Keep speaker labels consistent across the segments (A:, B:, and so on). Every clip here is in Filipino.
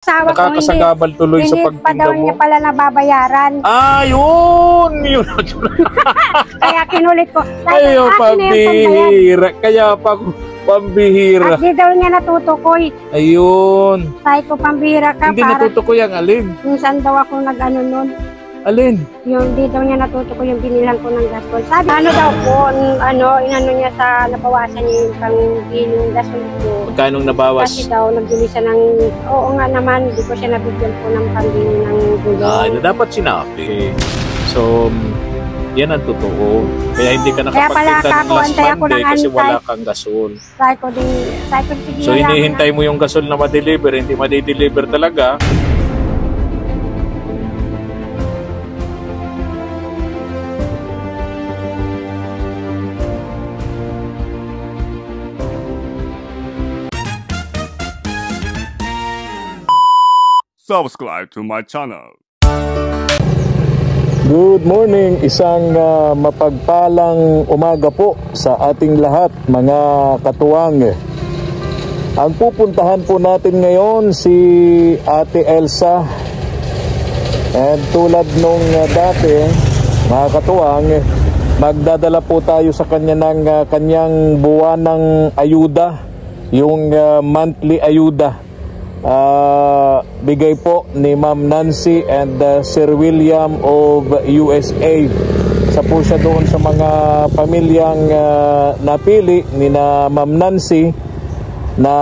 A: Asawa ko
B: Nakakasagabal tuloy sa
A: hindi pa
B: pagtinda
A: daw
B: mo.
A: niya pala nababayaran.
B: Ah, yun! Yun.
A: Kaya kinulit ko.
B: Ayaw, pambihira. Kaya pa pambihira.
A: At di daw niya natutukoy.
B: Ayun.
A: Sabi ko, pambihira ka.
B: Hindi natutukoy ang alin.
A: Minsan daw ako nag-ano nun.
B: Alin?
A: Yung di daw niya natutukoy yung binilang ko ng gasol. Sabi, ano daw po, inano niya sa nabawasan niya yung pang-biling gasol ko.
B: Magkano nabawas?
A: Kasi daw, nagbili siya ng, oo nga naman, hindi ko siya nabigyan po ng pambili ng gulong.
B: Na dapat sinabi. So, yan ang totoo. Kaya hindi ka
A: Kaya pala
B: nakapagtinda ng last
A: kakuantay ako
B: Monday
A: ng
B: kasi
A: antay.
B: wala kang gasol.
A: Sabi ko, sige
B: So,
A: lang.
B: hinihintay mo yung gasol na ma-deliver. Hindi ma-deliver talaga.
C: Subscribe to my channel.
B: Good morning, isang mapagpalang umaga po sa ating lahat mga katuwang. Ang pupuntahan po natin ngayon si Ate Elsa. And tulad nung dati mga katuwang, magdadala po tayo sa kanya ng kanyang buwanang ayuda, yung monthly ayuda. Bigay po ni Ma'am Nancy and Sir William of USA. Sa po siya doon sa mga pamilyang napili ni na Ma'am Nancy na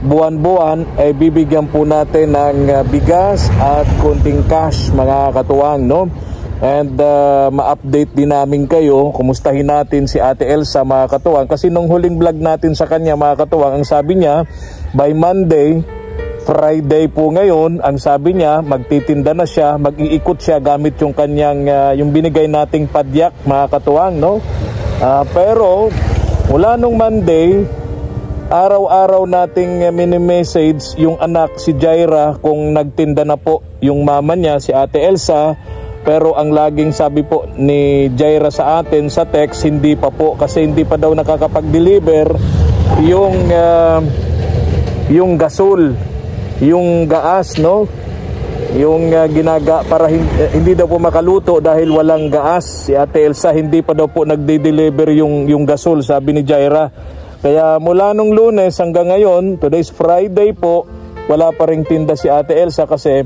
B: buwan-buwan ay bibigyan po natin ng bigas at konting cash mga katuwang, no? And ma-update din namin kayo, kumustahin natin si Ate Elsa mga katuwang, kasi nung huling vlog natin sa kanya mga katuwang, ang sabi niya by Monday, Friday po ngayon, ang sabi niya magtitinda na siya, mag-iikot siya gamit yung kanyang yung binigay nating padyak mga katuwang, no? Pero mula nung Monday, araw-araw nating mini-message yung anak si Jaira kung nagtinda na po yung mama niya si Ate Elsa. Pero ang laging sabi po ni Jaira sa atin sa text, hindi pa po, kasi hindi pa daw nakakapag-deliver yung gasol, yung gaas, no? Yung para hindi daw po makaluto dahil walang gaas. Si Ate Elsa hindi pa daw po nagde-deliver yung gasol, sabi ni Jaira. Kaya mula nung Lunes hanggang ngayon, today's Friday po, wala pa ring tinda si Ate Elsa kasi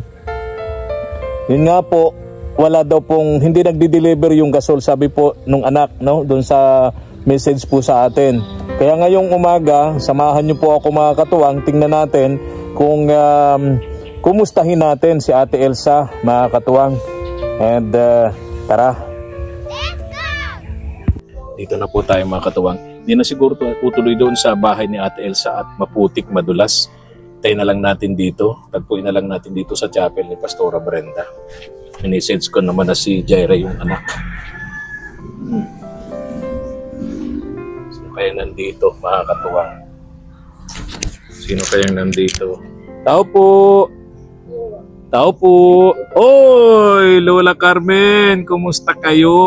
B: yun nga po, wala daw pong, hindi nagdi-deliver yung gasol, sabi po nung anak, no, doon sa message po sa atin. Kaya ngayong umaga, samahan niyo po ako mga katuwang, tingnan natin kung kumustahin natin si Ate Elsa mga katuwang. And tara. Dito na po tayo mga katuwang. Hindi na siguro tutuloy doon sa bahay ni Ate Elsa at maputik, madulas. Tayo na lang natin dito. Tagpuin na lang natin dito sa chapel ni Pastora Brenda. Message ko naman na si Jaira yung anak. Sino kaya nandito mga katuwang? Sino kayang nandito? Tao po! Tao po! Oy! Lola Carmen! Kumusta kayo?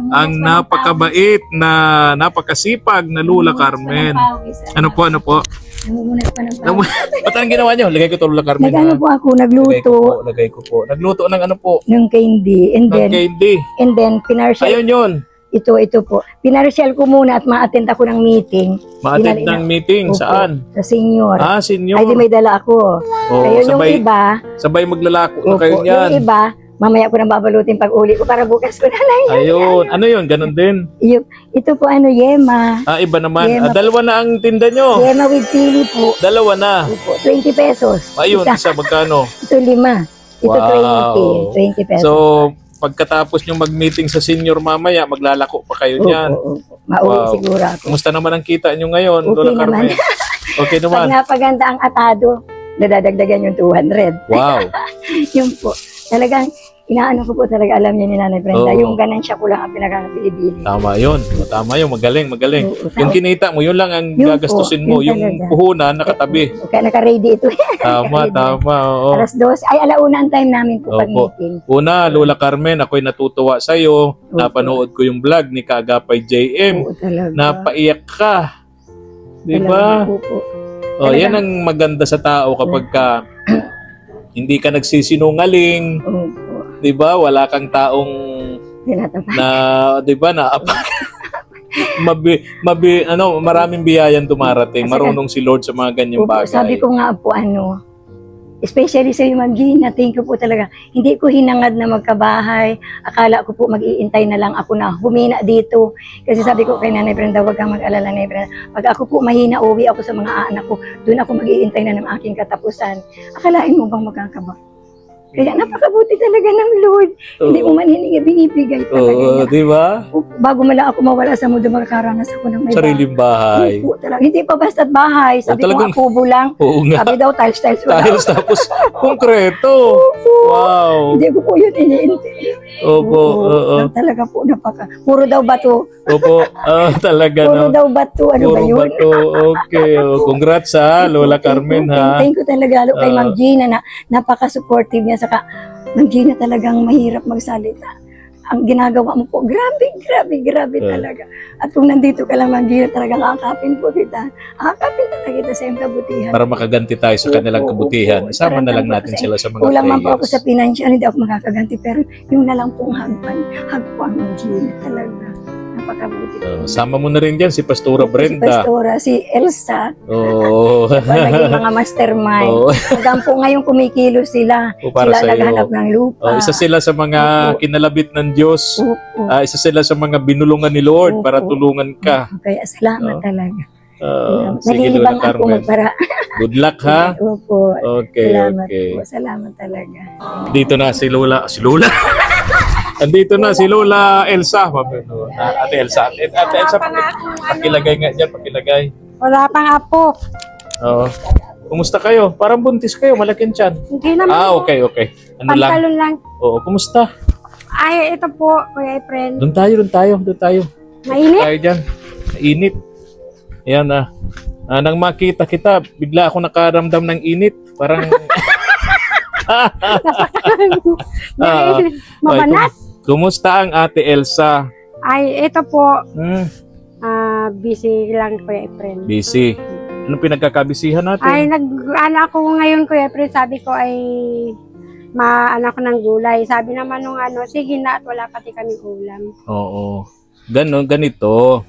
B: Ang napakabait na napakasipag na Lola Carmen. Ano po, ano po?
A: Namumunas pa ng pawis.
B: Ba't anong ginawa niyo? Lagay ko to Lola Carmen.
A: Nag-ano po ako, nagluto.
B: Lagay ko po. Nagluto ng ano po?
A: Ng candy. And
B: Ng
A: then,
B: candy.
A: pinarcel.
B: Ayun yun.
A: Ito po. Pinarcel ko muna at ma-attend ako ng meeting.
B: Ma-attend ng meeting.
A: Opo,
B: Saan?
A: sa senior.
B: Ah, senior.
A: Ay, di may dala ako.
B: Oh,
A: Kaya yung
B: sabay,
A: iba,
B: sabay maglalako na
A: opo,
B: kayo niyan.
A: yung iba, mamaya ko nang babalutin pag uli ko para bukas ko na lang.
B: Ayun. Ano yun? Ganon din.
A: Ito po yema.
B: Ah, iba naman.
A: Yema.
B: Dalawa na ang tinda nyo.
A: Yema with chili po.
B: Dalawa na.
A: Opo, 20 pesos.
B: Ayun, isa magkano?
A: Ito 5. Ito
B: Wow.
A: 20 pesos.
B: So, pagkatapos nyo mag-meeting sa senior mamaya, maglalako pa kayo niyan.
A: Opo. Mauwi
B: Wow.
A: siguro ako.
B: Kumusta naman ang kita nyo ngayon,
A: Okay
B: Lola
A: naman.
B: Carmen? Okay
A: Pag
B: naman.
A: napaganda ang atado, nadadagdagan yung 200.
B: Wow.
A: Yun po. Talagang, inaano ko po talaga, alam niya ni Nanay Brenda,
B: Oo.
A: yung ganansya ko lang ang pinakabili-bili.
B: Tama yun. Tama yun. Magaling, magaling.
A: Oo,
B: Yung kinita mo, yun lang ang
A: Yun
B: gagastusin
A: po,
B: mo.
A: yun
B: Yung
A: talaga.
B: puhunan, nakatabi.
A: Kaya naka-ready ito.
B: Tama, tama. Oo.
A: Alas 2, ay alauna ang time namin po pag
B: Opo.
A: meeting.
B: Una, Lola Carmen, ako'y natutuwa sa'yo.
A: Opo.
B: Napanood ko yung vlog ni Kaagapay JM.
A: Oo, talaga.
B: Napaiyak ka. Di ba?
A: Talaga po po.
B: Oh, yan ang maganda sa tao kapag ka Hindi ka nagsisinungaling.
D: Opo.
B: 'Di ba? Wala kang taong
D: Tinatapat.
B: na 'di ba na maraming biyayan dumarating.
D: Kasi
B: Marunong si Lord sa mga ganyang
D: Opo,
B: bagay.
D: sabi ko nga po, especially sa iyo, Ma'am Gina, thank you po talaga. Hindi ko hinangad na magkabahay. Akala ko po mag-iintay na lang ako na humina dito. Kasi sabi ko kay Nanay Brenda, huwag kang mag-alala, Nanay Brenda. Pag ako po mahina, uwi ako sa mga anak ko. Doon ako mag-iintay na ng aking katapusan. Akalain mo bang magkakaba? Kaya napakabuti talaga ng Lord. Hindi mo man hiningi, binibigay talaga
B: Oo,
D: niya.
B: 'di ba?
D: Bago mo lang ako mawala sa mundo, makakaranas ako ng may
B: Sariling bahay.
D: Hindi po talaga. Hindi pa basta't bahay. Sabi ko
B: talagang-
D: nga, kubo lang.
B: Oo nga.
D: Sabi daw, tiles. Wala.
B: Tiles tapos konkreto. Wow.
D: Hindi ko po yun iniintindi.
B: Opo, oo.
D: Talaga po, puro daw bato.
B: Opo, talaga
D: Puro
B: no.
D: daw bato. Ano ba
B: Puro
D: yun?
B: bato. Okay. Congrats ha, Lola Carmen ha.
D: Thank you talaga kay Ma'am Gina na napaka-supportive niya. Saka, Ma'am Gina talagang mahirap magsalita. Ang ginagawa mo po, grabe talaga. At kung nandito ka lang, Ma'am Gina, talagang akapin po kita. Akapin talaga kita sa iyong kabutihan.
B: Para makaganti tayo sa kanilang kabutihan. Isama na lang natin sila sa mga
D: Kulang man po ako sa
B: prayers.
D: financial, hindi ako makakaganti. Pero yung na lang pong hagpan ng Gina talaga. Napakabuti.
B: Sama mo na rin dyan si Pastora
D: Si
B: Brenda.
D: Pastora, si Elsa,
B: Oo.
D: naging mga mastermind.
B: Oo.
D: Hanggang po ngayon kumikilos sila.
B: O, para
D: Sila
B: sa
D: naghanap
B: iyo.
D: ng lupa.
B: Isa sila sa mga kinalabit ng Diyos.
D: Opo.
B: Isa sila sa mga binulungan ni Lord para
D: Opo.
B: tulungan ka.
D: Kaya salamat talaga.
B: Sige, Lola
D: Nalilibang ako
B: Carmen.
D: magpara.
B: Good luck ha.
D: Opo.
B: Okay,
D: Salamat
B: okay.
D: po. Salamat talaga.
B: Dito na si Lola. Andito na si Lola Elsa. Ate Elsa. Ate Elsa, pakilagay nga dyan, pakilagay.
A: Wala pang apo.
B: Oo. Kumusta kayo? Parang buntis kayo, malaking tiyan.
A: Hindi naman po.
B: Okay. Ano lang?
A: Pantalon lang.
B: Oo, kumusta?
A: Ay, ito po, Kuya Efren.
B: Doon tayo.
A: Mainit?
B: Tayo dyan. Init. Ayan na. Nang makita kita, bigla ako nakaramdam ng init. Parang...
A: Mabanas?
B: Kumusta ang Ate Elsa?
A: Ay, ito po, busy lang, Kuya Efren.
B: Busy. Anong pinagkakabisihan natin?
A: Ay, ako ngayon, Kuya Efren, sabi ko ay maano ko ng gulay. Sabi naman nung sige na at wala pati kaming ulam.
B: Oo. Ganito.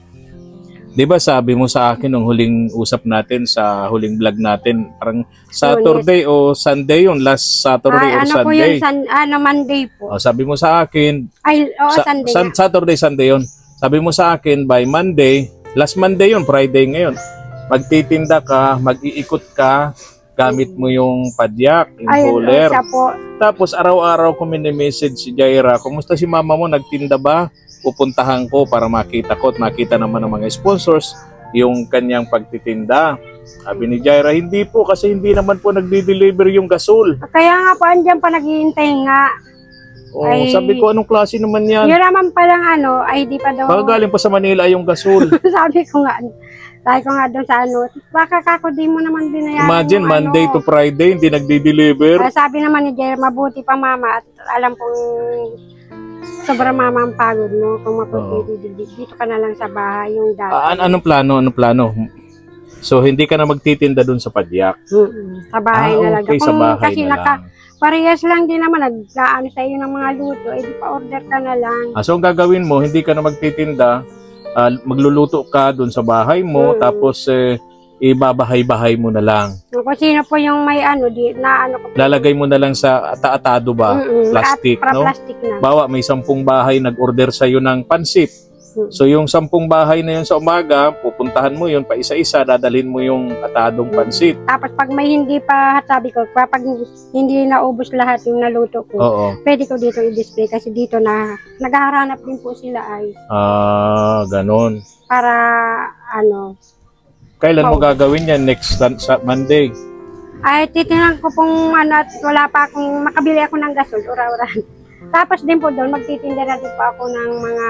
B: 'Di ba sabi mo sa akin nung huling usap natin sa huling vlog natin, parang Saturday o Sunday yun, last Saturday
A: Ay,
B: or
A: po yun,
B: Sunday.
A: Monday po.
B: Sabi mo sa akin,
A: Ay, Sunday nga.
B: Saturday, Sunday yun. Sabi mo sa akin by Monday, last Monday yun, Friday ngayon. Magtitinda ka, mag-iikot ka, gamit mo yung padyak, yung
A: Ay,
B: cooler.
A: siya po.
B: Tapos araw-araw ko mini-message si Jaira, kumusta si mama mo, nagtinda ba? Pupuntahan ko para makita ko at makita naman ng mga sponsors yung kanyang pagtitinda. Sabi ni Jaira, hindi po kasi hindi naman po nagdi-deliver yung gasol.
A: Kaya nga po, andyan pa naghihintay nga. Ay,
B: Sabi ko, anong klase naman yan?
A: Yun naman palang ay di pa daw.
B: Baka galing pa sa Manila yung gasol.
A: Sabi ko nga doon sa baka kako di mo naman binayaran.
B: Imagine,
A: yung
B: Monday to Friday, hindi nagdi-deliver.
A: Sabi naman ni Jerry, mabuti pa mama at alam kong sobrang mama ang pagod mo. Kung maputi, dito ka na lang sa bahay yung dati.
B: Anong plano? So, hindi ka na magtitinda dun sa padyak?
A: Sa bahay na lang.
B: Okay, sa bahay
A: kasi
B: na lang.
A: parehas lang din naman, naglaan sa iyo ng mga luto, di pa order ka na lang.
B: So, ang gagawin mo, hindi ka na magtitinda, magluluto ka dun sa bahay mo, tapos ibabahay-bahay mo na lang.
A: Kung sino po yung may ko.
B: Lalagay mo na lang sa atado ba? Plastic, no?
A: Plastic na.
B: Bawa, may 10 bahay nag-order sa'yo ng pansit. So, yung 10 bahay na yun sa umaga, pupuntahan mo yun, pa isa-isa, dadalhin mo yung atadong pansit.
A: Tapos pag may hindi pa, sabi ko, pag hindi naubos lahat yung naluto ko,
B: Oo.
A: pwede ko dito i-display kasi dito na naghahanap din po sila ay
B: Ganon.
A: para
B: Kailan mo gagawin yan? Next Monday?
A: ay titingnan ko pong at wala pa akong makabili ako ng gasol, ura-uran. Tapos din po doon, magtitinda na din po ako ng mga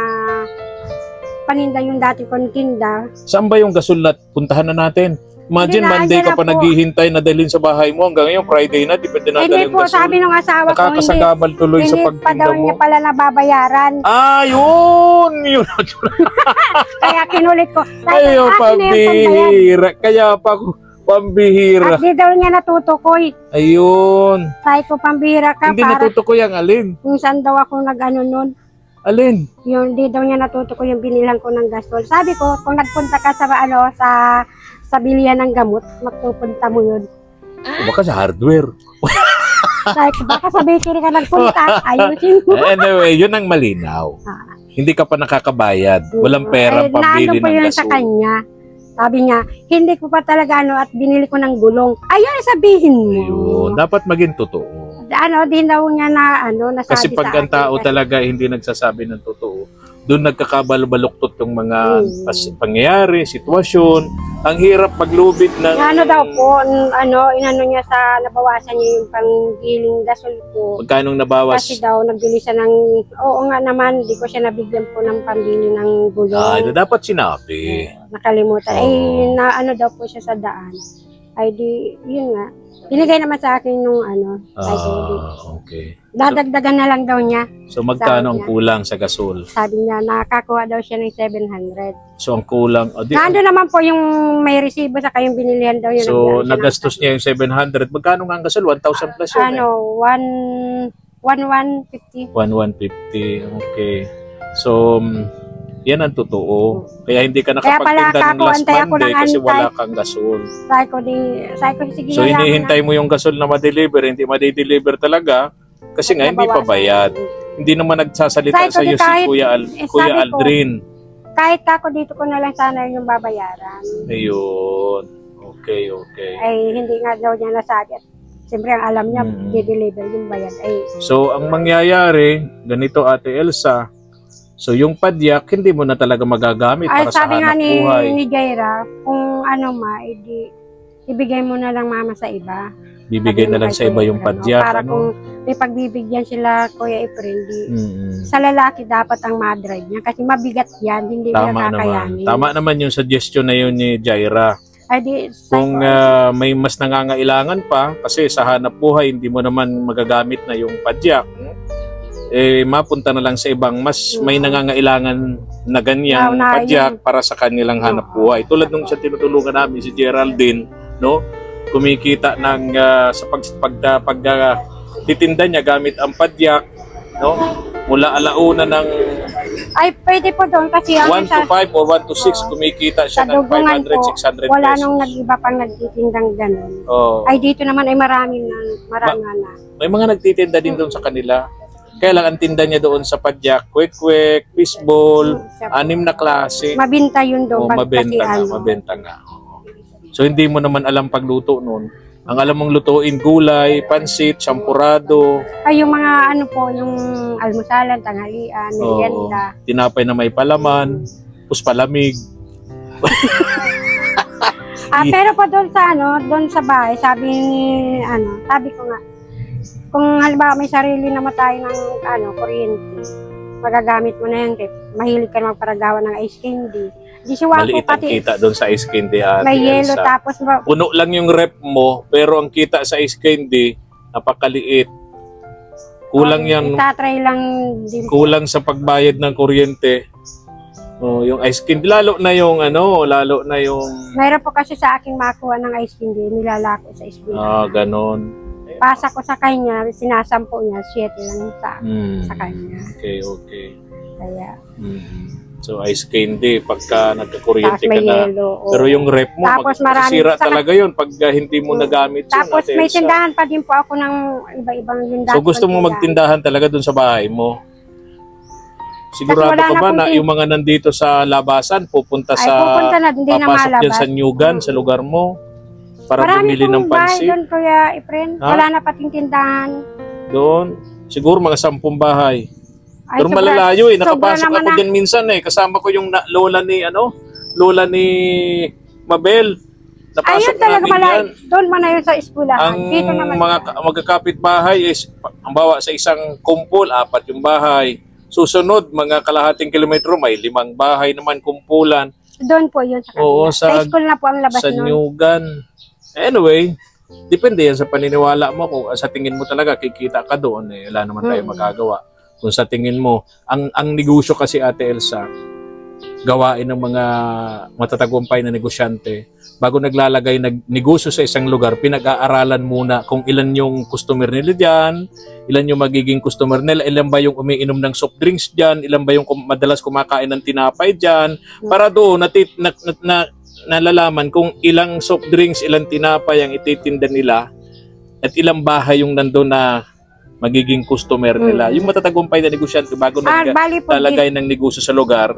A: paninda yung dati kong tinda.
B: Saan ba yung gasol na puntahan na natin? Imagine,
A: Hindi na,
B: Monday
A: andyan
B: ka pa
A: na po.
B: Naghihintay na dalhin sa bahay mo. Hanggang ngayon, Friday na, di pwede na
A: Hindi
B: dalhin
A: po,
B: gasol.
A: sabi ng asawa ko,
B: Nakakasagabal tuloy sa
A: hindi pa
B: pagtinda
A: daw
B: mo.
A: niya pala nababayaran.
B: Yun!
A: Kaya kinulit ko.
B: Ayo,
A: akin na yung pambayad.
B: pabira. Kaya pa Pambihira.
A: At di daw niya natutukoy.
B: Ayun.
A: Sabi ko, pambihira ka.
B: Hindi
A: para
B: natutukoy ang alin.
A: kung saan daw ako nag-ano nun.
B: Alin?
A: Yung di daw niya natutukoy yung binilang ko ng gasol. Sabi ko, kung nagpunta ka sa sa bilihan ng gamot, magpupunta mo yun.
B: Baka sa hardware.
A: Sabi ko, baka sa bakery ka nagpunta, ayusin mo.
B: Anyway, yun ang malinaw. Hindi ka pa nakakabayad. Walang perang pambili
A: naano pa
B: ng
A: yun sa
B: gasol.
A: kanya. Sabi niya, hindi ko pa talaga at binili ko ng gulong. Ayun, sabihin mo.
B: Ayun. Dapat maging totoo.
A: Din daw niya nasabi
B: Kasi pag ang
A: sa akin.
B: tao talaga hindi nagsasabi ng totoo, doon nagkakabalbaluktot yung mga pangyayari, sitwasyon. Ang hirap maglubid ng...
A: Daw po, inano niya nabawasan niya yung panggiling gasol ko.
B: Magkano nabawas?
A: Kasi daw, nagbili siya ng, oo nga naman, di ko siya nabigyan po ng pambili ng gulong.
B: Dapat sinabi.
A: Nakalimutan.
B: Oo.
A: Daw po siya sa daan. Ay di, yun nga. Binigay naman sa akin nung
B: Okay.
A: dadagdagan na lang daw niya.
B: So magkano ang
A: Sabi niya.
B: kulang sa gasol?
A: Sabi niya, nakakuha daw siya ng 700.
B: So ang kulang...
A: Nando naman po yung may resibo sa kayong binilihan daw yun.
B: So nagastos niya yung 700. Magkano nga ang gasol? 1,000 plus yun.
A: 1,150.
B: 1,150. Okay. So, yan ang totoo. Kaya hindi ka
A: Kaya pala
B: nakapagtinda ng last
A: antay ako
B: Monday
A: ng
B: kasi
A: antay.
B: wala kang gasol.
A: Sabi ko, sige.
B: So, hinihintay mo yung gasol na ma-deliver. Hindi ma-deliver talaga kasi nga hindi pa bayad. Hindi naman nagsasalita
A: Sabi ko,
B: sa iyo si
A: kahit-
B: Kuya, Kuya
A: sabi ko,
B: Aldrin.
A: Kahit ako dito ko na lang sana yung babayaran.
B: Ayun. Okay.
A: Ay, hindi nga daw niya nasabi. At siyempre, ang alam niya, di-deliver yung bayad. Ay,
B: So, ang mangyayari, ganito Ate Elsa, so yung padyak, hindi mo na talaga magagamit para sa
A: sabi nga
B: hanap
A: ni
B: buhay.
A: Jaira, kung ibigay mo na lang mama sa iba.
B: Bibigay
A: Sabi
B: na
A: mo
B: lang
A: kay
B: sa iba
A: Kuya
B: yung
A: Efren,
B: padyak.
A: Para
B: Ano?
A: kung may pagbibigyan sila, Kuya Efren,
B: Mm-mm.
A: sa lalaki dapat ang madrive niya. Kasi mabigat yan, hindi
B: Tama
A: nila
B: naman.
A: kakayanin.
B: Tama naman yung suggestion na yun ni Jaira.
A: Ay, di,
B: Kung may mas nangangailangan pa, kasi sa hanap buhay, hindi mo naman magagamit na yung padyak, mapunta na lang sa ibang mas may nangangailangan na ganyang
A: Na
B: padyak para sa kanilang hanap buhay. Tulad nung siya tinutulungan namin, si Geraldine, no? Kumikita ng titinda niya gamit ang padyak, no? Mula alauna ng
A: ay, pwede po doon kasi
B: 1 to 5 or 1 to 6 kumikita
A: sa
B: siya ng
A: dugungan
B: 500,
A: po,
B: 600
A: wala
B: pesos.
A: nung nag-iba pang nagtitindang ganun.
B: Oh.
A: Ay, dito naman ay marami na.
B: May mga nagtitinda din doon sa kanila. Kaya lang ang tinda niya doon sa padyak, kwek-kwek, fishball, 6 na klase.
A: Mabinta yun doon.
B: Mabenta nga. Oo. So hindi mo naman alam pagluto noon. Ang alam mong lutuin, gulay, pansit, champurado.
A: Ay, yung mga yung almusalan, tanghalian, merienda.
B: Tinapay na may palaman, puspalamig.
A: Pero pa doon sa bahay, sabi ko nga, kung halimbawa may sarili naman tayo ng kuryente, magagamit mo na yan. Mahilig ka magparagawa ng ice candy.
B: Maliit ang kita doon sa ice candy.
A: May yelo, tapos
B: puno lang yung rep mo, pero ang kita sa ice candy, napakaliit. Kulang yan.
A: Itatry lang din.
B: Kulang sa pagbayad ng kuryente. Yung ice candy, lalo na yung
A: Mayroon po kasi sa akin makuha ng ice candy, nilalako sa ice candy.
B: ganon.
A: Pasa ko sa kanya, sinasampo niya, 7 lang sa kanya.
B: Okay.
A: Kaya,
B: So ice candy, pagka nagkakuryente
A: tapos
B: ka
A: may
B: na.
A: yelo.
B: Pero yung rep mo,
A: Tapos marami-
B: masisira talaga yun pag hindi mo nagamit yun.
A: Tapos
B: Ate
A: may
B: Elsa.
A: tindahan pa din po ako ng iba-ibang lindahan.
B: So gusto mo magtindahan talaga dun sa bahay mo? Sigurado
A: Kasi wala
B: ka
A: na
B: ba
A: pong
B: na yung mga nandito sa labasan pupunta
A: Ay,
B: sa
A: pupunta na, hindi na
B: papasok dyan
A: malabas.
B: sa Nyugan, sa lugar mo para
A: Marami
B: bumili ng
A: pong bahay
B: pansit
A: doon, Kuya Efren.
B: Ha?
A: Wala na pating tindahan.
B: doon? Siguro mga 10 bahay.
A: Ay,
B: Pero
A: sobra-
B: malalayo
A: sobra
B: nakapasok
A: naman
B: ako dyan minsan kasama ko yung lola ni Mabel. Napasok
A: Ayun talaga
B: namin
A: malayo.
B: yan.
A: Doon man na yun sa eskwelahan.
B: Ang
A: Dito naman.
B: mga magkakapit bahay is ang bawa sa isang kumpul, 4 yung bahay. Susunod, mga kalahating kilometro, may 5 bahay naman kumpulan
A: Doon po yun sa kanila.
B: Oo,
A: sa school na po ang labas
B: sa
A: nun.
B: Nyugan. Anyway, depende yan sa paniniwala mo. Kung sa tingin mo talaga kikita ka doon, wala naman tayo magagawa. Kung sa tingin mo, ang negosyo kasi Ate Elsa, gawain ng mga matatagumpay na negosyante, bago naglalagay negosyo sa isang lugar, pinag-aaralan muna kung ilan yung customer nila dyan, ilan yung magiging customer nila, ilan ba yung umiinom ng soft drinks dyan, ilan ba yung madalas kumakain ng tinapay dyan, para doon nalalaman kung ilang soft drinks, ilang tinapay ang ititinda nila, at ilang bahay yung nandun na magiging customer nila. Yung matatagumpay na negosyante bago
A: bali po
B: naglalagay ng negosyo sa lugar,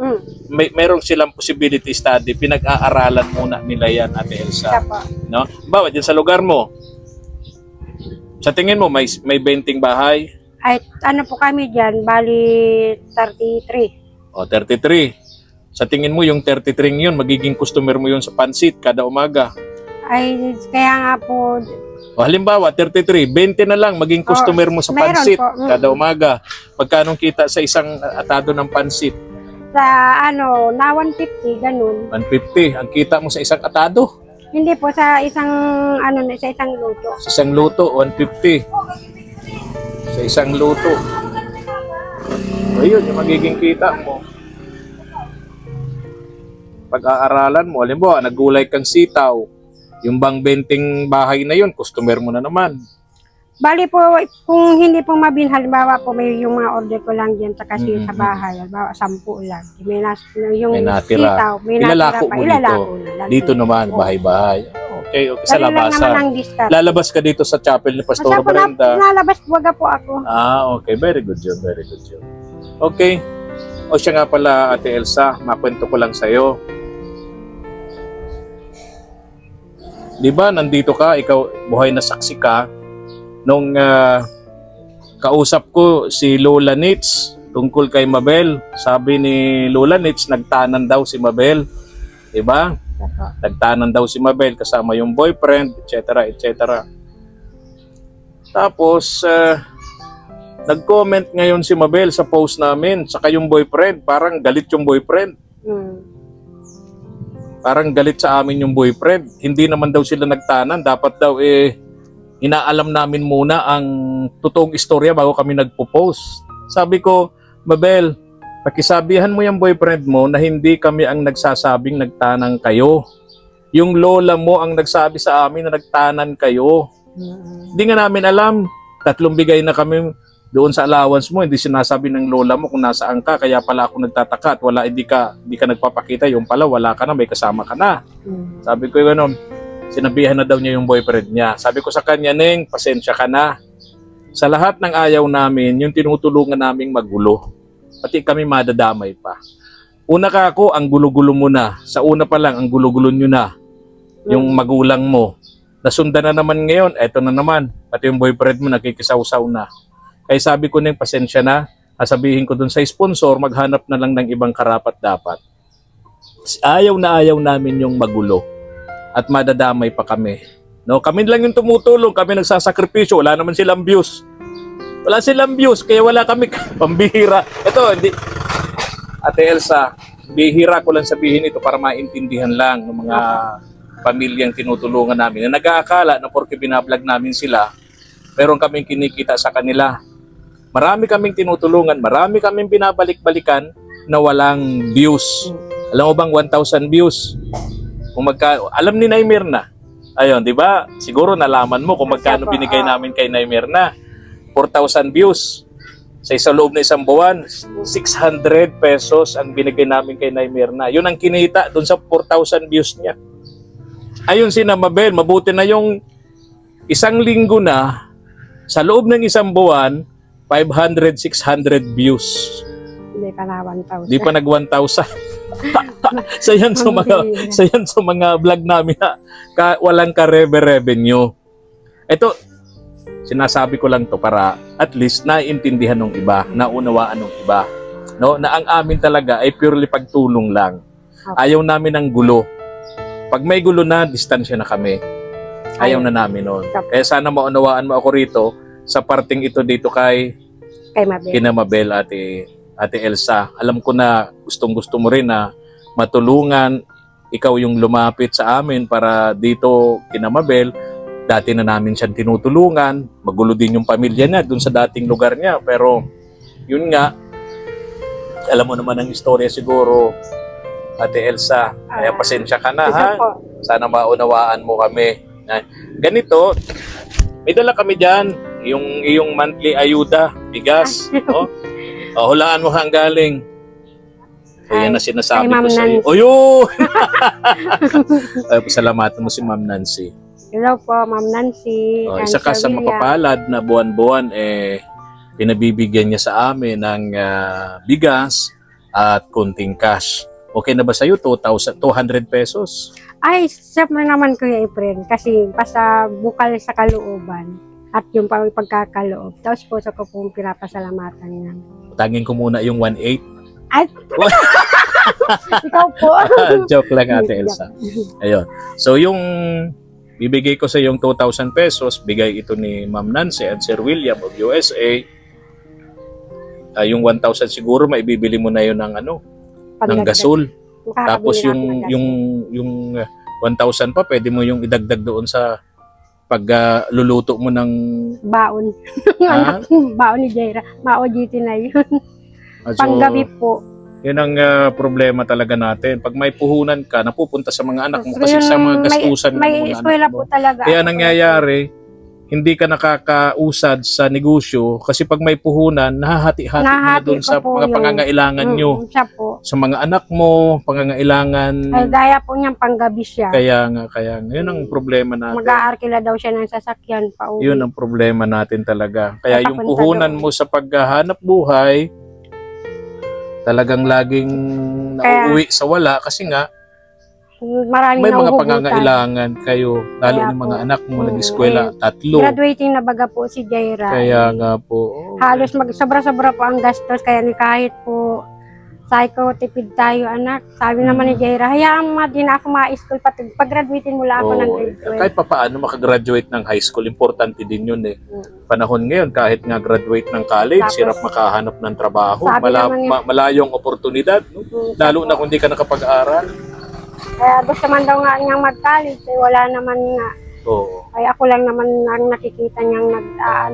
B: meron silang possibility study, pinag-aaralan muna nila yan, Ate Elsa. No? Bawa dyan sa lugar mo, sa tingin mo may 20 bahay?
A: Ay, ano po kami dyan, bali 33.
B: O, 33. Sa tingin mo yung 33 yun, magiging customer mo yun sa pansit kada umaga.
A: Ay, kaya nga po,
B: O halimbawa, 33, 20 na lang maging customer mo sa pansit kada umaga. Pagkanong kita sa isang atado ng pansit?
A: sa ano, na 150, ganun.
B: 150. Ang kita mo sa isang atado?
A: Hindi po, sa isang, ano, sa isang luto.
B: Sa isang luto, 150. Sa isang luto. Ayun, yung magiging kita mo. Pag-aaralan mo, halimbawa, nagulay kang sitaw. Yung bang 20 bahay na yun, customer mo na naman.
A: Bali po, kung hindi po mabin, halimbawa po may yung mga order ko lang dyan sa kasi sa bahay, halimbawa 10 lang. Yung
B: May natira.
A: sitaw, may
B: Ilalako
A: natira pa,
B: mo
A: ilalako
B: dito.
A: na lang.
B: Dito naman, bahay-bahay. Okay, okay. Sa
A: Dali lang naman
B: labasan.
A: ang discount.
B: Lalabas ka dito sa chapel ni Pastor
A: Basta po
B: Brenda.
A: nalabas baga po ako.
B: Okay. Very good yun, very good yun. Okay. O siya nga pala, Ate Elsa, makwento ko lang sa'yo. Di ba, nandito ka, ikaw, buhay na saksi ka, nung kausap ko si Lola Nitz tungkol kay Mabel. Sabi ni Lola Nitz, nagtanan daw si Mabel. Di ba? Nagtanan daw si Mabel kasama yung boyfriend, etc. etc. Tapos, nag-comment ngayon si Mabel sa post namin, saka yung boyfriend, parang galit yung boyfriend. Parang galit sa amin yung boyfriend. Hindi naman daw sila nagtanan. Dapat daw inaalam namin muna ang totoong istorya bago kami nagpo-post. Sabi ko, Mabel, pakisabihan mo yung boyfriend mo na hindi kami ang nagsasabing nagtanan kayo. Yung lola mo ang nagsabi sa amin na nagtanan kayo. Hindi nga namin alam. 3 bigay na kami doon sa allowance mo. Hindi sinasabi ng lola mo kung nasaan ka. Kaya pala ako nagtataka at wala, hindi ka nagpapakita. Yung pala, wala ka na, may kasama ka na. Sabi ko gano'n. Sinabihan na daw niya yung boyfriend niya. Sabi ko sa kanya, Neng, pasensya ka na. Sa lahat ng ayaw namin, yung tinutulungan naming magulo. Pati kami madadamay pa. Una ka ako, ang gulo-gulo mo na. Sa una pa lang, ang gulo-gulo nyo na. Yung magulang mo. Nasundan na naman ngayon, eto na naman. Pati yung boyfriend mo, nakikisaw-saw na. Kaya sabi ko, Neng, pasensya na. Sabihin ko dun sa sponsor, maghanap na lang ng ibang karapat-dapat. Ayaw namin yung magulo. At madadamay pa kami. No, kami lang yung tumutulong, kami nagsasakripisyo, wala naman silang views. Wala silang views, kaya wala kami pambihira. Ito, hindi. Ate Elsa, bihira ko lang sabihin ito para maintindihan lang ng mga pamilyang tinutulungan namin na nag-aakala na porque binablog namin sila, meron kaming kinikita sa kanila. Marami kaming tinutulungan, marami kaming binabalik-balikan na walang views. Alam mo bang 1,000 views? Kung alam ni Naimirna. Ayun, di ba? Siguro nalaman mo kung magkano binigay namin kay Naimirna. 4,000 views. Sa isang loob na isang buwan, 600 pesos ang binigay namin kay Naimirna. Yun ang kinita doon sa 4,000 views niya. Ayun si Mabel, mabuti na yung isang linggo na, sa loob ng isang buwan, 500, 600 views.
A: Hindi pa na 1,000.
B: Di pa nag 1,000. sa yan sa mga vlog namin na walang ka-revenue. Ito, sinasabi ko lang to para at least naiintindihan ng iba, naunawaan ng iba. No? Na ang amin talaga ay purely pagtulong lang. Ayaw namin ng gulo. Pag may gulo na, distansya na kami. Ayaw na namin nun. Kaya sana maunawaan mo ako rito sa parting ito dito kina Mabel, Ate Elsa. Alam ko na gustong-gusto mo rin na matulungan. Ikaw yung lumapit sa amin para dito kina Mabel. Dati na namin siyang tinutulungan. Magulo din yung pamilya niya dun sa dating lugar niya. Pero yun nga, alam mo naman ang istorya siguro. Ate Elsa. Kaya pasensya ka na,
A: Isa
B: ha?
A: po.
B: Sana maunawaan mo kami. Ganito, may dala kami dyan, yung iyong monthly ayuda, bigas. Oh. Hulaan mo hang galing. Ayan na sinasabi
A: kay Ma'am
B: ko sa iyo.
A: Nancy.
B: O yun! Ay, pasalamatan mo si Ma'am Nancy.
A: Hello po, Ma'am Nancy.
B: Oh,
A: and
B: isa ka
A: Sir
B: sa
A: William.
B: mapapalad na buwan-buwan, pinabibigyan niya sa amin ng bigas at kunting cash. Okay na ba sa'yo? 200 pesos?
A: Ay, siyempre naman Kuya Efren, kasi basta bukal sa kalooban at yung pagkakaloob. Tapos po sa ko pong pinapasalamatan niya.
B: Tangin ko muna yung 1.8.
A: Ay, ikaw po.
B: Joke lang, Ate Elsa. Ayun. So, yung bibigay ko sa yung 2,000 pesos, bigay ito ni Ma'am Nancy at Sir William of USA. Yung 1,000 siguro, maibibili mo na yun ng ng
A: Pandagdag.
B: gasol. Tapos
A: Makakabili
B: yung 1,000 pa, pwede mo yung idagdag doon sa pagluluto mo ng
A: baon.
B: Ha?
A: Baon ni Jaira. Mao-GT na yun.
B: So,
A: Panggabi po.
B: yun ang problema talaga natin. Pag may puhunan ka, napupunta sa mga anak mo
A: So,
B: kasi
A: yun,
B: sa mga gastusan ng
A: may
B: mga
A: eskwela
B: anak
A: po
B: mo.
A: talaga.
B: Kaya nangyayari, hindi ka nakakausad sa negosyo kasi pag may puhunan, nahahati-hati mo na
A: Nahati
B: doon
A: ko
B: sa
A: po
B: mga
A: yung-
B: pangangailangan nyo.
A: Siya po.
B: Sa mga anak mo, pangangailangan.
A: Ay, gaya po niyang panggabi siya.
B: Kaya nga. Yun ang problema natin.
A: Mag-aarkila daw siya ng sasakyan pa uwi.
B: Yun ang problema natin talaga. Kaya yung
A: Papunta
B: puhunan
A: doon.
B: mo sa paghahanap buhay, talagang laging nauuwi sa wala kasi nga
A: Maraming
B: may mga
A: nahuhugutan.
B: pangangailangan kayo, lalo
A: Kaya
B: ng mga
A: po.
B: anak mo nag-eskwela, tatlo.
A: Graduating na baga po si Jaira.
B: Kaya nga po.
A: Halos sobra-sobra po ang gastos. Kaya ni kahit po psycho, tipid tayo anak. Sabi naman ni Jaira, hayaan mo di na ako ma-school. Pag-graduating mo lang ako ng grade 12.
B: Kahit pa paano makagraduate ng high school, importante din yun eh. Panahon ngayon, kahit nga graduate ng college,
A: Tapos,
B: hirap makahanap ng trabaho.
A: sabi naman niya-
B: Malayong oportunidad. No? Lalo na kung di ka nakapag-aral.
A: Kaya gusto man daw nga niyang mag-college. Eh, wala naman nga.
B: Oo.
A: Ay ako lang naman ang nakikita niyang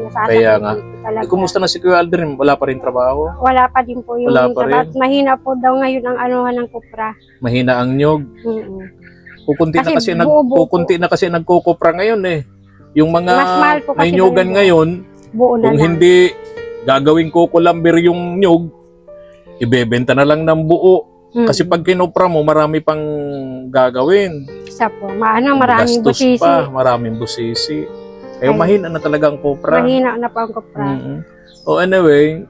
A: sa
B: Kaya nga.
A: talaga.
B: Eh, kumusta na si Kuya Aldrin? Wala pa rin trabaho?
A: Wala pa din po yung
B: Wala pa
A: trabaho.
B: rin?
A: Mahina po daw ngayon ang anuhan ng kupra.
B: Mahina ang nyog. Kukunti
A: Kasi
B: na
A: buo-buo
B: kasi nagkukupra ngayon eh. Yung mga
A: Mas mahal po kasi
B: may nyogan
A: doon.
B: ngayon,
A: Buo na
B: kung
A: lang.
B: hindi gagawing kukulambir yung nyog, ibebenta na lang ng buo. Kasi pag kinupra mo, marami pang gagawin.
A: Isa po. Maraming
B: Gastos
A: busisi.
B: pa, maraming busisi. Kaya
A: Ay.
B: mahina na talaga ang kupra.
A: Mahina na po ang kupra.
B: Oh, anyway,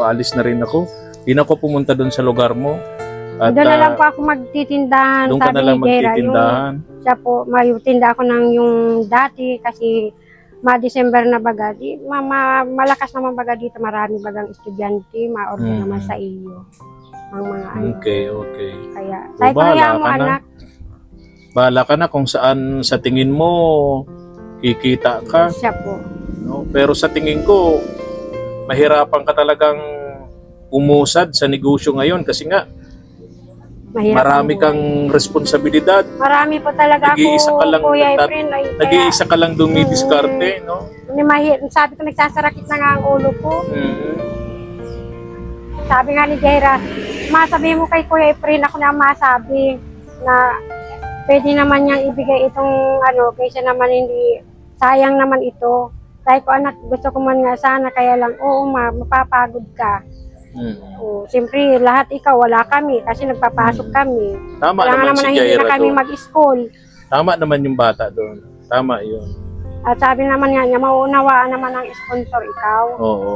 B: alis na rin ako. Di na ako pumunta doon sa lugar mo. At
A: Doon na lang po ako magtitindahan.
B: doon ka
A: Sabi
B: na lang
A: ni Jera,
B: magtitindahan.
A: siya po, magtinda ako ng yung dati kasi ma-December na baga. Malakas naman baga dito. Marami bagang estudyante. Ma-order naman sa iyo. Ang mga ano.
B: Okay.
A: Kaya,
B: So,
A: tayo
B: bahala
A: kaya mo
B: ka na.
A: anak.
B: Bahala ka na kung saan sa tingin mo kikita ka.
A: Siya po.
B: No? Pero sa tingin ko, mahirapan ka talagang umusad sa negosyo ngayon kasi nga
A: Mahirap
B: marami
A: ang
B: kang responsibilidad.
A: Marami po talaga
B: Nag-iisa ka lang,
A: ako, Kuya Efren.
B: Nag-iisa ka lang dumidiskarte, no?
A: Sabi ko, nagsasarakit na nga ang ulo ko. Sabi nga ni Jaira, masabi mo kay Kuya Efren, ako na masabi na pwede naman niyang ibigay itong kaysa naman hindi, sayang naman ito. Sabi ko, anak, gusto ko man nga sana, kaya lang, oo ma, mapapagod ka. Siyempre, lahat ikaw, wala kami kasi nagpapasok kami.
B: Tama
A: Kailangan
B: naman
A: naman
B: si
A: na hindi
B: Jaira
A: na kami
B: doon.
A: mag-school.
B: Tama naman yung bata doon. Tama yun.
A: At sabi naman nga niya, mauunawaan naman ang sponsor ikaw.
B: Oo.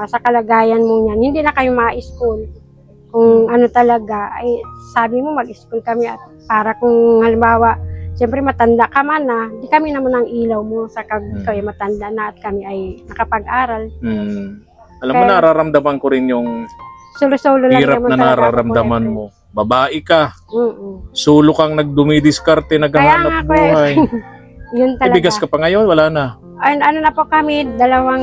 A: Sa kalagayan mo niyan. Hindi na kayo ma-school. Kung ano talaga, ay sabi mo mag-school kami at para kung halimbawa, siyempre matanda ka man na, di kami naman ang ilaw mo sa kayo matanda na at kami ay nakapag-aral.
B: Alam mo, nararamdaman ko rin yung
A: Solo-solo lang
B: hirap
A: naman
B: na
A: talaga ako,
B: nararamdaman
A: Kuya
B: mo. Babae ka,
A: Efren.
B: solo kang nagdumidiskarte,
A: Kaya nga,
B: naghahanap
A: Kuya
B: buhay.
A: Yun talaga.
B: Ibigas ka pa ngayon? Wala na.
A: Ano na po kami, 2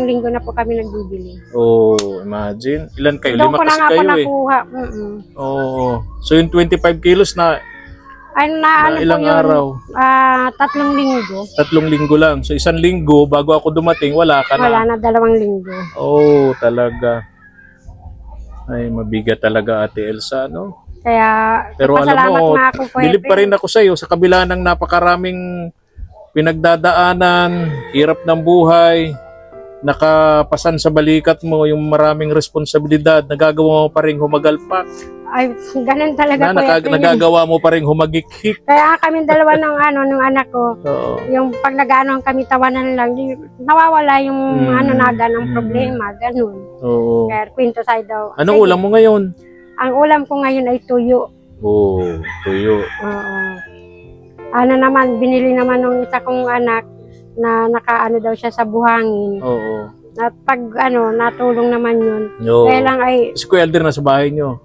A: linggo na po kami nagbibili.
B: Oh, imagine. Ilan kayo?
A: Doon
B: 5
A: ko na
B: kasi
A: nga po
B: kayo eh.
A: nakuha.
B: Oo. So yung 25 kilos na
A: Ano
B: ilang
A: po yun?
B: araw?
A: 3 linggo.
B: 3 linggo lang. So 1 linggo, bago ako dumating, wala ka na.
A: Wala na 2 linggo.
B: Oh, talaga. Ay, mabigat talaga Ate Elsa, no?
A: Kaya,
B: Pero alam
A: pasalamat
B: mo,
A: nga ako po,
B: bilib pa rin ako sa iyo sa kabila ng napakaraming pinagdadaanan, hirap ng buhay, nakapasan sa balikat mo yung maraming responsibilidad, nagagawa mo pa rin humagalpak,
A: Ay, ganun talaga po.
B: nagagawa mo pa rin humagik-hik.
A: Kaya kami dalawa ng anak ko,
B: Oo.
A: yung pag nag-ano kami tawanan lang, nawawala yung naga ng problema, ganun.
B: Oo.
A: Kaya kwento sa'yo daw.
B: Anong
A: Sige,
B: ulam mo ngayon?
A: Ang ulam ko ngayon ay tuyo.
B: Oo, tuyo.
A: Oo. Ano naman, binili naman ng isa kong anak na nakaano daw siya sa buhangin.
B: Oo.
A: At pag natulong naman yun.
B: No.
A: Kaya lang ay,
B: Si Kuya Elder na sa bahay nyo.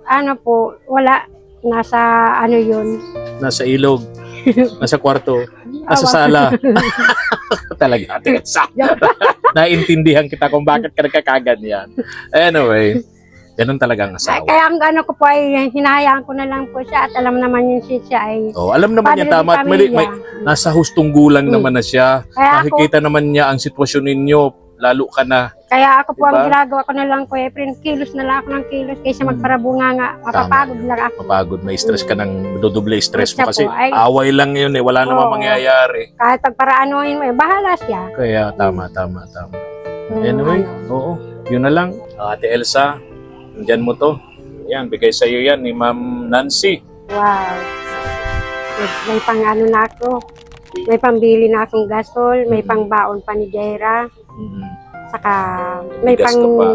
A: ano po, wala. Nasa ano yun.
B: Nasa ilog. Nasa kwarto. Nasa sala. Talaga. Naintindihan kita kung bakit ka nagkakaganyan. Anyway, ganun talaga ang asawa.
A: Kaya ang ano ko po ay hinahayaan ko na lang po siya at alam naman yun siya ay
B: Oh, alam naman niya
A: padre
B: tama at
A: de
B: mali,
A: pamilya.
B: nasa hustong gulang naman na siya.
A: Kaya
B: Nakikita naman niya ang sitwasyon ninyo, lalo ka na.
A: Kaya ako po
B: Diba?
A: ang ginagawa ko na lang po, friend, kilos na lang ako ng kilos kaysa magparabunga nga, mapapagod lang ako.
B: Mapagod, may stress ka ng dodoble stress mo
A: Siya
B: kasi
A: po, ay-
B: away lang yun eh, wala namang
A: Oo.
B: mangyayari.
A: Kahit pagparaanuhin mo, bahala siya.
B: Kaya tama. Anyway, oo, yun na lang. Ate Elsa, nandyan mo to. Yan, bigay sa iyo yan ni Ma'am Nancy.
A: Wow. May pang ano na ako. May pambili na akong gasol, may pang baon pa ni Jaira, saka may
B: Bigas
A: pang
B: ka pa.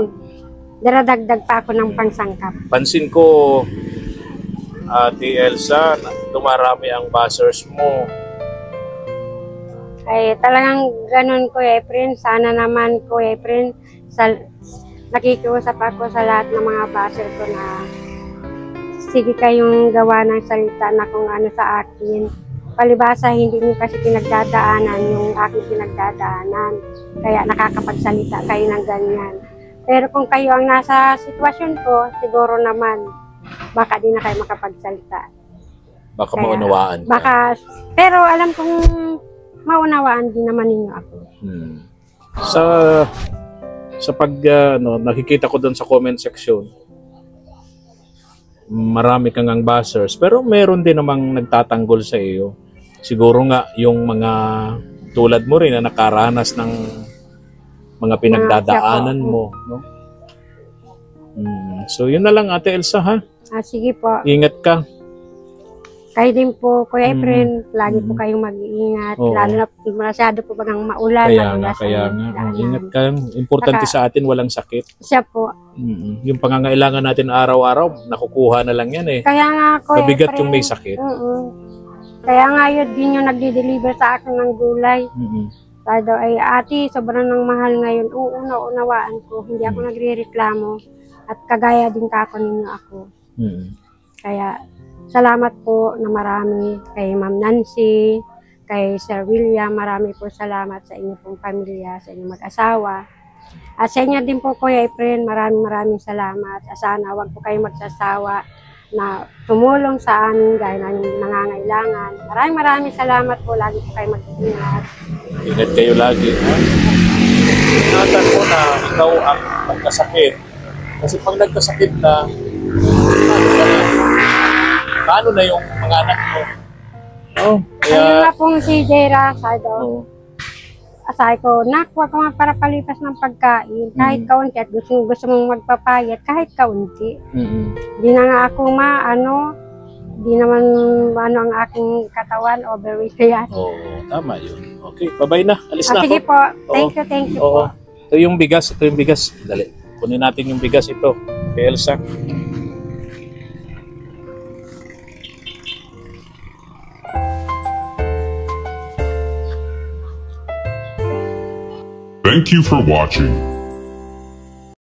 A: daradagdag pa ako ng pangsangkap.
B: Pansin ko, Ate Elsa, dumarami ang buzzers mo.
A: Ay talagang ganun ko, friend. Sana naman ko, friend, nakikiusap ako sa lahat ng mga baser ko na sige kayong gawa ng salita na kung ano sa akin. Palibasa, hindi niyo kasi pinagdadaanan yung aking pinagdadaanan. Kaya nakakapagsalita kayo ng ganyan. Pero kung kayo ang nasa sitwasyon ko, siguro naman, baka di na kayo makapagsalita.
B: Baka
A: Kaya,
B: maunawaan ka.
A: Baka, pero alam kong maunawaan din naman ninyo ako.
B: Sa pag nakikita ko doon sa comment section, marami kang ang buzzers, pero meron din namang nagtatanggol sa iyo. Siguro nga yung mga tulad mo rin na nakaranas ng mga pinagdadaanan mo, no? So yun na lang, Ate Elsa, ha?
A: Sige po.
B: Ingat ka.
A: Kayo din po, Kuya Efren, lagi po kayong mag-iingat.
B: Oo.
A: Lalo na masyado po bagang maulan.
B: Kaya
A: madulas
B: nga.
A: ang daanan.
B: Ingat ka. Importante sa atin, walang sakit.
A: Siya po.
B: Yung pangangailangan natin araw-araw, nakukuha na lang yan eh.
A: Kaya nga, Kuya
B: Mabigat
A: Efren,
B: yung may sakit.
A: Kaya nga yun din yung nagdi-deliver sa akin ng gulay. Sabi daw ay, ate, sobrang ng mahal ngayon. Oo, naunawaan ko. Hindi ako nagre-reklamo. At kagaya din kako ninyo ako. Kaya, salamat po na marami kay Ma'am Nancy, kay Sir William. Marami po salamat sa inyo pong pamilya, sa inyong mag-asawa. At sa inyo din po, Kuya Efren, maraming salamat. Sana huwag po kayo magsasawa na tumulong sa amin gaya ng nangangailangan. Maraming salamat po. Lagi po kayo mag-ingat.
B: Ingat kayo lagi. Ha? Ingatan mo na ikaw ang magkasakit. Kasi pag nagkasakit na, paano na yung mga anak mo? Oh,
A: Ayun
B: kaya,
A: na pong si Jaira, sabi ko, nak, huwag ka magparapalipas ng pagkain. Kahit kaunti at gusto mong magpapayat, kahit kaunti. Di na nga ako di naman ang aking katawan, overweight kaya.
B: Oo, tama yun. Okay, bye-bye na. Alis na
A: Sige
B: ako.
A: po, thank you
B: Oo.
A: po.
B: Ito yung bigas. Dali. Kunin natin yung bigas ito. Kay Elsa.
E: Thank you for watching.